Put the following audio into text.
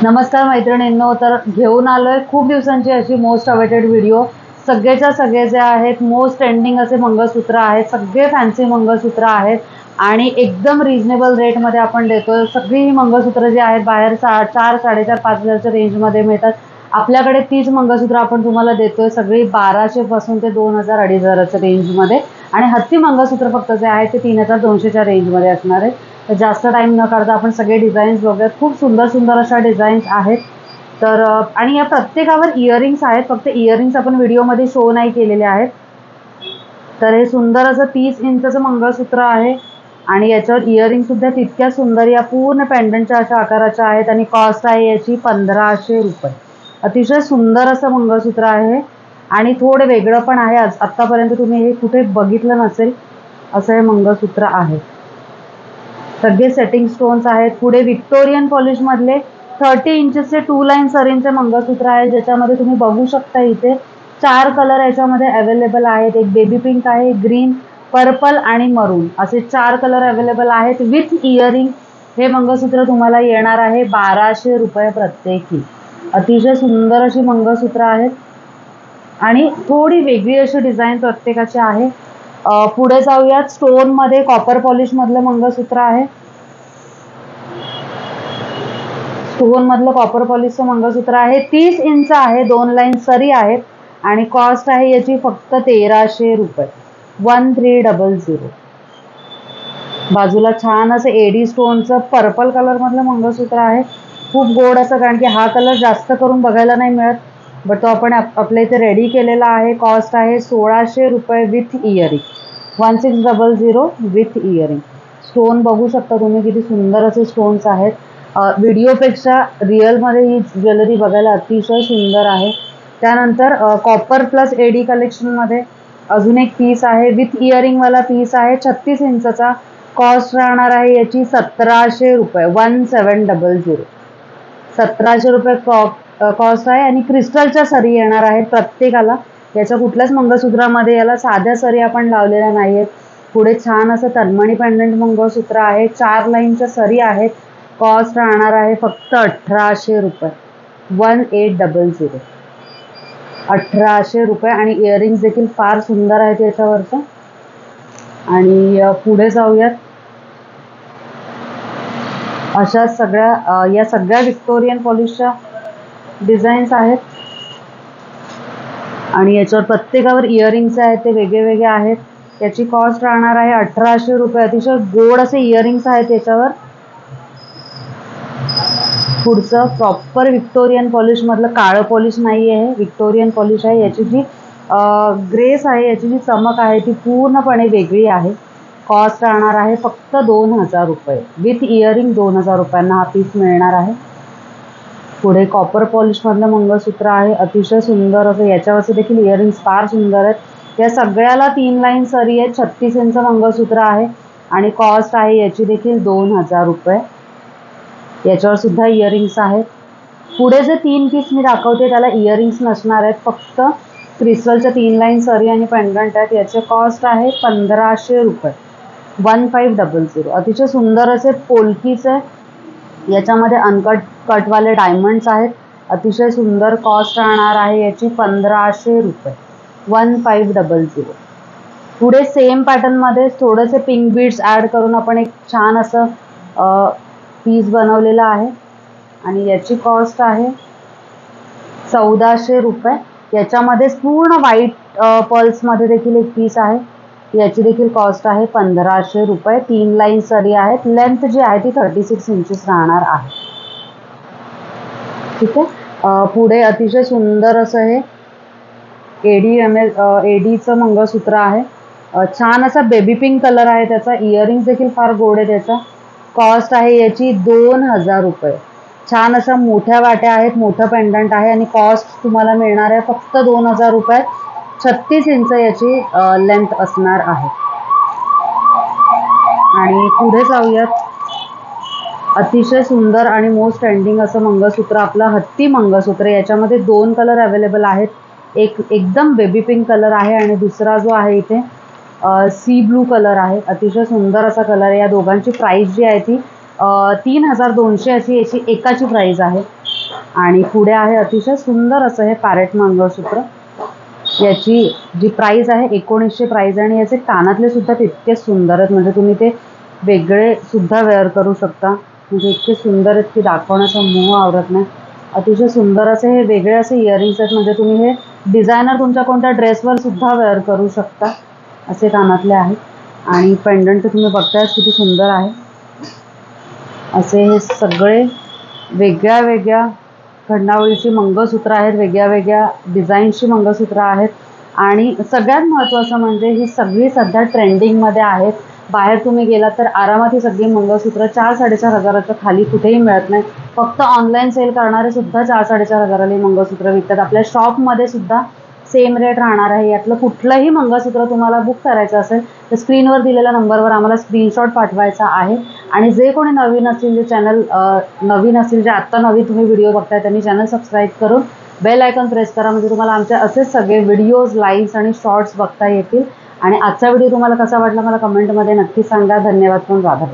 नमस्कार मैत्रिणींनो, तर घेऊन आलोय खूप दिवसांची अशी मोस्ट अवेटेड व्हिडिओ। सगळेच्या सगळे जे आहेत मोस्ट ट्रेंडिंग असे मंगळसूत्र आहेत, सगळे फॅन्सी मंगळसूत्र आहेत आणि एकदम रिजनेबल रेटमध्ये आपण देतोय। सगळी ही मंगळसूत्र जी आहेत बाहेर 4, 4.5, 5,000च्या रेंजमध्ये मिळतात। आपल्याकडे तीच मंगळसूत्र आपण तुम्हाला देतोय सगळी 1200 पासून ते 2000, 2500च्या रेंजमध्ये। आणि हत्ती मंगळसूत्र फक्त जे आहे ते 3200च्या रेंजमध्ये असणार आहे। तर जास्त टाइम न करता आपण सगळे डिझाईन्स बघूयात। खूप सुंदर सुंदर अशा डिझाईन्स आहेत। तर आणि या प्रत्येकावर इयरिंग्स आहेत, फक्त इयरिंग्स आपण व्हिडिओमध्ये शो नाही केलेले आहेत। तर हे सुंदर असं 30 इंचचं मंगळसूत्र आहे आणि याच्यावर इयरिंग सुद्धा तितक्या सुंदर या पूर्ण पेंडंटच्या अशा आकाराच्या आहेत आणि कॉस्ट आहे याची 1500 रुपये। अतिशय सुंदर असं मंगळसूत्र आहे आणि थोडं वेगळं पण आहे। आतापर्यंत तुम्ही हे कुठे बघितलं नसेल असं हे मंगळसूत्र आहे। सगळे सेटिंग स्टोन्स आहेत। पुढे विक्टोरियन पॉलिश मधले 30 इंचचे 2 लाईन सरींचे मंगळसूत्र आहे, ज्याच्यामध्ये तुम्ही बघू शकता इथे 4 कलर याच्यामध्ये अवेलेबल आहेत। एक बेबी पिंक आहे, ग्रीन, पर्पल आणि मरून असे 4 कलर अवेलेबल आहेत विथ इयरिंग। हे मंगळसूत्र तुम्हाला येणार आहे 1200 रुपये प्रत्येकी। अतिशय सुंदर अशी मंगळसूत्र आहेत आणि थोडी वेगळी अशी डिझाईन प्रत्येकाची आहे। पुढे जाऊयात, स्टोन मध्ये कॉपर पॉलिश मधलं मंगळसूत्र आहे। स्टोन मधलं कॉपर पॉलिशचं मंगळसूत्र आहे, 30 इंच आहे, 2 लाईन सरी आहेत आणि कॉस्ट आहे याची फक्त 1300 रुपये, 1300। बाजूला छान असं एडी स्टोनचं पर्पल कलर मधलं मंगळसूत्र आहे, खूप गोड असं, कारण की हा कलर जास्त करून बघायला नाही मिळत, बट तो आपण आपल्या इथे रेडी केलेला आहे। कॉस्ट आहे 1600 रुपये with earring, 1600 with earring. Stone बघू शकता तुम्ही किती सुंदर असे स्टोन्स आहेत। व्हिडिओपेक्षा रिअलमध्ये ही ज्वेलरी बघायला अतिशय सुंदर आहे। त्यानंतर कॉपर प्लस एडी कलेक्शनमध्ये अजून एक पीस आहे, विथ इयरिंगवाला पीस आहे, 36 इंचचा। कॉस्ट राहणार आहे याची 1700 रुपये, 1700। 1700 रुपये कॉस्ट आहे आणि क्रिस्टलच्या सरी येणार आहेत प्रत्येकाला। याच्या कुठल्याच मंगळसूत्रामध्ये याला साध्या सरी आपण लावलेल्या नाहीयेत। पुढे छान असं तन्मणी पेंडंट मंगळसूत्र आहे, 4 लाईनच्या सरी आहेत। कॉस्ट राहणार आहे फक्त 1800 रुपये, 1800। 1800 रुपये आणि इयरिंग्स देखील फार सुंदर आहेत याच्यावरचं। आणि पुढे जाऊयात, अशा सगळ्या या सगळ्या विक्टोरियन पॉलिशच्या डिझाईन्स आहेत आणि याच्यावर प्रत्येकावर इयरिंग्स आहेत, ते वेगळे वेगळे आहेत। याची कॉस्ट राहणार आहे 1800 रुपये। अतिशय गोड असे इयरिंग्स आहेत याच्यावर। पुढचं प्रॉपर विक्टोरियन पॉलिश मधलं काळं पॉलिश नाही आहे, विक्टोरियन पॉलिश आहे। याची जी ग्रेस आहे, याची जी चमक आहे ती पूर्णपणे वेगळी आहे। कॉस्ट राहणार आहे फक्त 2000 रुपये विथ इयरिंग, 2000 रुपयांना हा पीस मिळणार आहे। पुढे कॉपर पॉलिश मधलं मंगळसूत्र आहे, अतिशय सुंदर असं, याच्यावरचे देखील इयरिंग्स फार सुंदर आहेत। या सगळ्याला 3 लाईन सरी आहेत, 36 इंच मंगळसूत्र आहे आणि कॉस्ट आहे याची देखील 2000 रुपये। याच्यावर सुद्धा इयरिंग्स आहेत। पुढे जे 3 पीस मी दाखवते त्याला इयरिंग्स नसणार आहेत, फक्त क्रिस्टलच्या 3 लाईन सरी आणि पेंडंट आहेत। याचे कॉस्ट आहे 1500 रुपये, 1500। अतिशय सुंदर असे पोलकीचे, याच्यामध्ये अनकट कटवाले डायमंड्स आहेत, अतिशय सुंदर। कॉस्ट राहणार आहे याची 1500 रुपये, 1500। पुढे सेम पॅटर्न मध्ये थोडेसे पिंक बीड्स ऍड करून आपण एक छान असं पीस बनवलेला आहे आणि याची कॉस्ट आहे 1400 रुपये। याच्यामध्ये पूर्ण व्हाईट पर्ल्स मध्ये देखील एक पीस आहे, याची देखील कॉस्ट आहे 1500 रुपये। 3 लाईन सरी आहेत, लेंथ जी आहे ती 36 इंचेस राहणार आहे। ठीक आहे। पुढे अतिशय सुंदर असं हे एडीचं मंगळसूत्र आहे, छान असा बेबी पिंक कलर आहे त्याचा। इयरिंग्स देखील फार गोड आहे त्याचा। कॉस्ट आहे याची 2000 रुपये। छान अशा मोठ्या वाट्या आहेत, मोठं पेंडंट आहे आणि कॉस्ट तुम्हाला मिळणार आहे फक्त 2000 रुपये। 36 इंच याची लेंथ असणार आहे। आणि पुढे जाऊयात, अतिशय सुंदर आणि मोस्ट ट्रेंडिंग असं मंगळसूत्र आपलं हत्ती मंगळसूत्र। याच्यामध्ये 2 कलर अवेलेबल आहेत, एक एकदम बेबी पिंक कलर आहे आणि दुसरा जो आहे इथे सी ब्लू कलर आहे। अतिशय सुंदर असा कलर आहे। या दोघांची प्राइस जी आहे ती 3200 अशी याची एकाची प्राइस आहे। आणि पुढे आहे अतिशय सुंदर असं हे पॅरेट मंगळसूत्र। याची जी प्राइस आहे 1900 प्राइस आणि याचे कानातले सुद्धा तितके सुंदर आहेत, म्हणजे तुम्ही ते वेगळे सुद्धा वेअर करू शकता, म्हणजे इतके सुंदर आहेत की दाखवण्याचा मोह आवरत नाही। अतिशय सुंदर असे हे वेगळे असे इयरिंग्स आहेत, म्हणजे तुम्ही हे डिझायनर तुमच्या कोणत्या ड्रेसवर सुद्धा वेअर करू शकता असे कानातले आहेत। आणि पेंडंट तुम्ही बघताय किती सुंदर आहे। असे हे सगळे वेगळ्या वेगळ्या खंडावळीची मंगळसूत्र आहेत, वेगळ्या वेगळ्या डिझाईनची मंगळसूत्र आहेत। आणि सगळ्यात महत्त्वाचं म्हणजे ही सगळी सध्या ट्रेंडिंगमध्ये आहेत। बाहेर तुम्ही गेलात तर आरामात ही सगळी मंगळसूत्र 4-4.5 हजाराच्या खाली कुठेही मिळत नाही। फक्त ऑनलाईन सेल करणारे सुद्धा 4-4.5 हजाराला मंगळसूत्र विकतात। आपल्या शॉपमध्ये सुद्धा सेम रेट राहणार आहे। यातलं कुठलंही मंगळसूत्र तुम्हाला बुक करायचं असेल तर स्क्रीनवर दिलेल्या नंबरवर आम्हाला स्क्रीनशॉट पाठवायचा आहे। आणि जे कोणी नवीन असतील, जे चॅनल नवीन असतील, जे आत्ता नवीन तुम्ही व्हिडिओ बघताय त्यांनी चॅनल सबस्क्राईब करून बेल आयकॉन प्रेस करा, म्हणजे तुम्हाला आमचे असेच सगळे व्हिडिओज, लाईव्स आणि शॉर्ट्स बघता येतील। आणि आजचा व्हिडिओ तुम्हाला कसा वाटला मला कमेंटमध्ये नक्की सांगा। धन्यवाद. पण राधा.